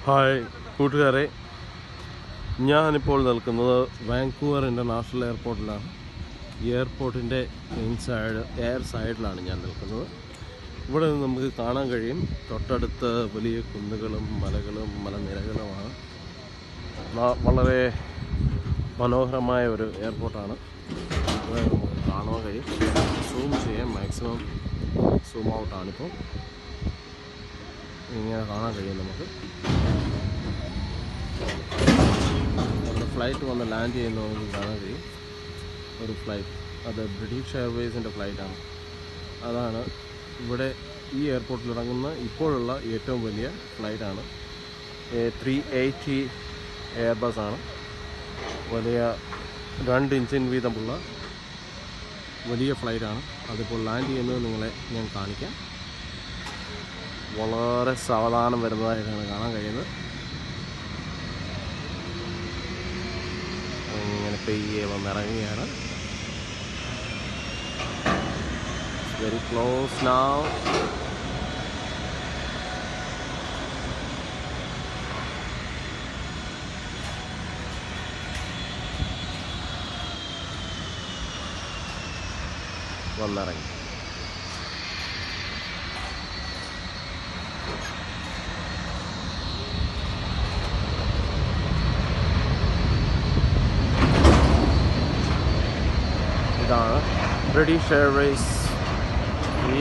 Hi കൂട്ടുകാരെ, ഞാനിപ്പോൾ നിൽക്കുന്നത് വാങ്കൂവർ ഇൻ്റർനാഷണൽ എയർപോർട്ടിലാണ്. എയർപോർട്ടിൻ്റെ എയർ സൈഡിലാണ് ഞാൻ നിൽക്കുന്നത്. ഇവിടെ നിന്ന് നമുക്ക് കാണാൻ കഴിയും തൊട്ടടുത്ത് വലിയ കുന്നുകളും മലകളും മലനിരകളുമാണ്. വളരെ മനോഹരമായ ഒരു എയർപോർട്ടാണ്. ഇവിടെ നമുക്ക് കാണാൻ കഴിയും. സൂം ചെയ്യാം, മാക്സിമം സൂം ഔട്ടാണിപ്പോൾ. ഇങ്ങനെ കാണാൻ കഴിയും നമുക്ക്. ഫ്ലൈറ്റ് വന്ന് ലാൻഡ് ചെയ്യുന്നതെന്ന് കാണാൻ കഴിയും. ഒരു ഫ്ലൈറ്റ്, അത് ബ്രിട്ടീഷ് എയർവേസിൻ്റെ ഫ്ലൈറ്റാണ്. അതാണ് ഇവിടെ ഈ എയർപോർട്ടിൽ ഇറങ്ങുന്ന ഇപ്പോഴുള്ള ഏറ്റവും വലിയ ഫ്ലൈറ്റാണ്. 380 എയർബസ് ആണ്. വലിയ 2 എഞ്ചിൻ വീതമുള്ള വലിയ ഫ്ലൈറ്റാണ്. അതിപ്പോൾ ലാൻഡ് ചെയ്യുന്നത് നിങ്ങളെ ഞാൻ കാണിക്കാം. വളരെ സാവധാനം വരുന്നതായിട്ടാണ് കാണാൻ കഴിയുന്നത്. ഇങ്ങനെ പെയ്യെ വന്നിറങ്ങുകയാണ്. Very close now. വന്നിറങ്ങി. ഇതാണ് ബ്രിട്ടീഷ് എയർവേസ്. ഈ